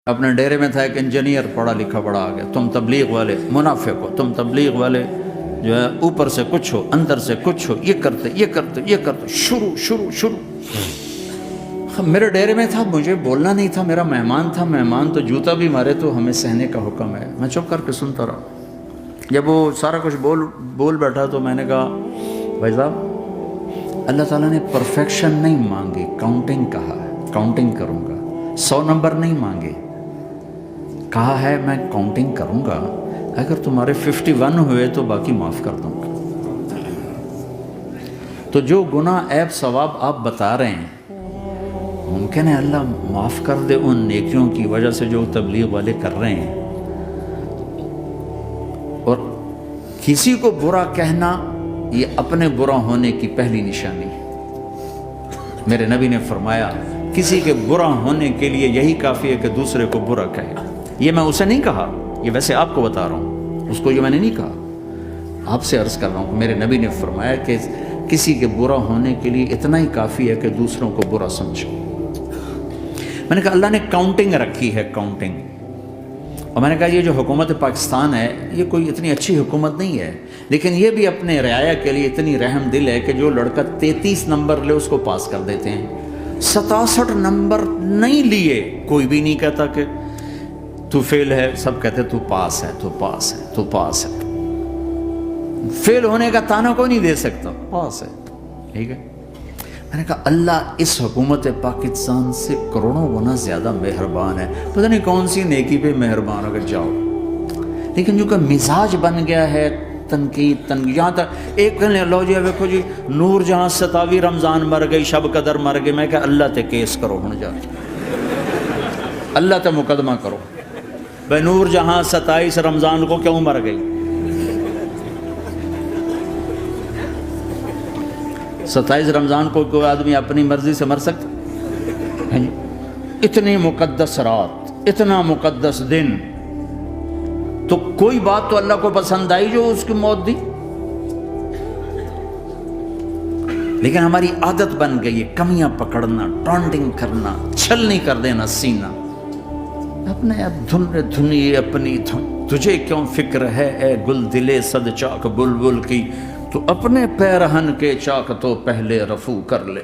اپنے ڈیرے میں تھا ایک انجینئر پڑھا لکھا بڑا آ گیا، تم تبلیغ والے منافق ہو، تم تبلیغ والے جو ہے اوپر سے کچھ ہو اندر سے کچھ ہو، یہ کرتے شروع میرے ڈیرے میں تھا، مجھے بولنا نہیں تھا، میرا مہمان تھا، مہمان تو جوتا بھی مارے تو ہمیں سہنے کا حکم ہے، میں چپ کر کے سنتا رہا۔ جب وہ سارا کچھ بول بیٹھا تو میں نے کہا بھائی صاحب اللہ تعالیٰ نے پرفیکشن نہیں مانگی، کاؤنٹنگ کہا ہے، کاؤنٹنگ کروں گا، 100 نمبر نہیں مانگے، کہا ہے میں کاؤنٹنگ کروں گا، اگر تمہارے 51 ہوئے تو باقی معاف کر دوں گا۔ تو جو گناہ عیب ثواب آپ بتا رہے ہیں ممکن ہے اللہ معاف کر دے ان نیکیوں کی وجہ سے جو تبلیغ والے کر رہے ہیں۔ اور کسی کو برا کہنا یہ اپنے برا ہونے کی پہلی نشانی ہے۔ میرے نبی نے فرمایا کسی کے برا ہونے کے لیے یہی کافی ہے کہ دوسرے کو برا کہے۔ یہ میں اسے نہیں کہا، یہ ویسے آپ کو بتا رہا ہوں، اس کو یہ میں نے نہیں کہا، آپ سے عرض کر رہا ہوں۔ میرے نبی نے فرمایا کہ کسی کے برا ہونے کے لیے اتنا ہی کافی ہے کہ دوسروں کو برا سمجھو۔ میں نے کہا اللہ نے کاؤنٹنگ رکھی ہے، کاؤنٹنگ، اور میں نے کہا یہ جو حکومت پاکستان ہے یہ کوئی اتنی اچھی حکومت نہیں ہے، لیکن یہ بھی اپنے رعایا کے لیے اتنی رحم دل ہے کہ جو لڑکا 33 نمبر لے اس کو پاس کر دیتے ہیں، 67 نمبر نہیں لیے کوئی بھی نہیں کہتا کہ تو فیل ہے، سب کہتے تو پاس ہے، تو پاس ہے، تو پاس ہے۔ فیل ہونے کا تانا کوئی نہیں دے سکتا، پاس ہے، ٹھیک ہے۔ میں نے کہا اللہ اس حکومت پاکستان سے کروڑوں گنا زیادہ مہربان ہے، پتہ نہیں کون سی نیکی پہ مہربان اگر جاؤ، لیکن جو کہ مزاج بن گیا ہے تنقید، یہاں تک ایک کہنے لو جی ویکھو جی نور جہاں 27 رمضان مر گئی، شب قدر مر گئی، میں کہا اللہ تے کیس کرو ہن جا، اللہ تے مقدمہ کرو، بھائی نور جہاں 27 رمضان کو کیوں مر گئی؟ 27 رمضان کو کوئی آدمی اپنی مرضی سے مر سکتا؟ اتنی مقدس رات، اتنا مقدس دن، تو کوئی بات تو اللہ کو پسند آئی جو اس کی موت دی؟ لیکن ہماری عادت بن گئی ہے کمیاں پکڑنا، ٹانٹنگ کرنا، چھلنی کر دینا سینہ، اپنے اب دھنی اپنی دھن، تجھے کیوں فکر ہے اے گل دلے صد چاک بلبل کی، تو اپنے پیرہن کے چاک تو پہلے رفو کر لے۔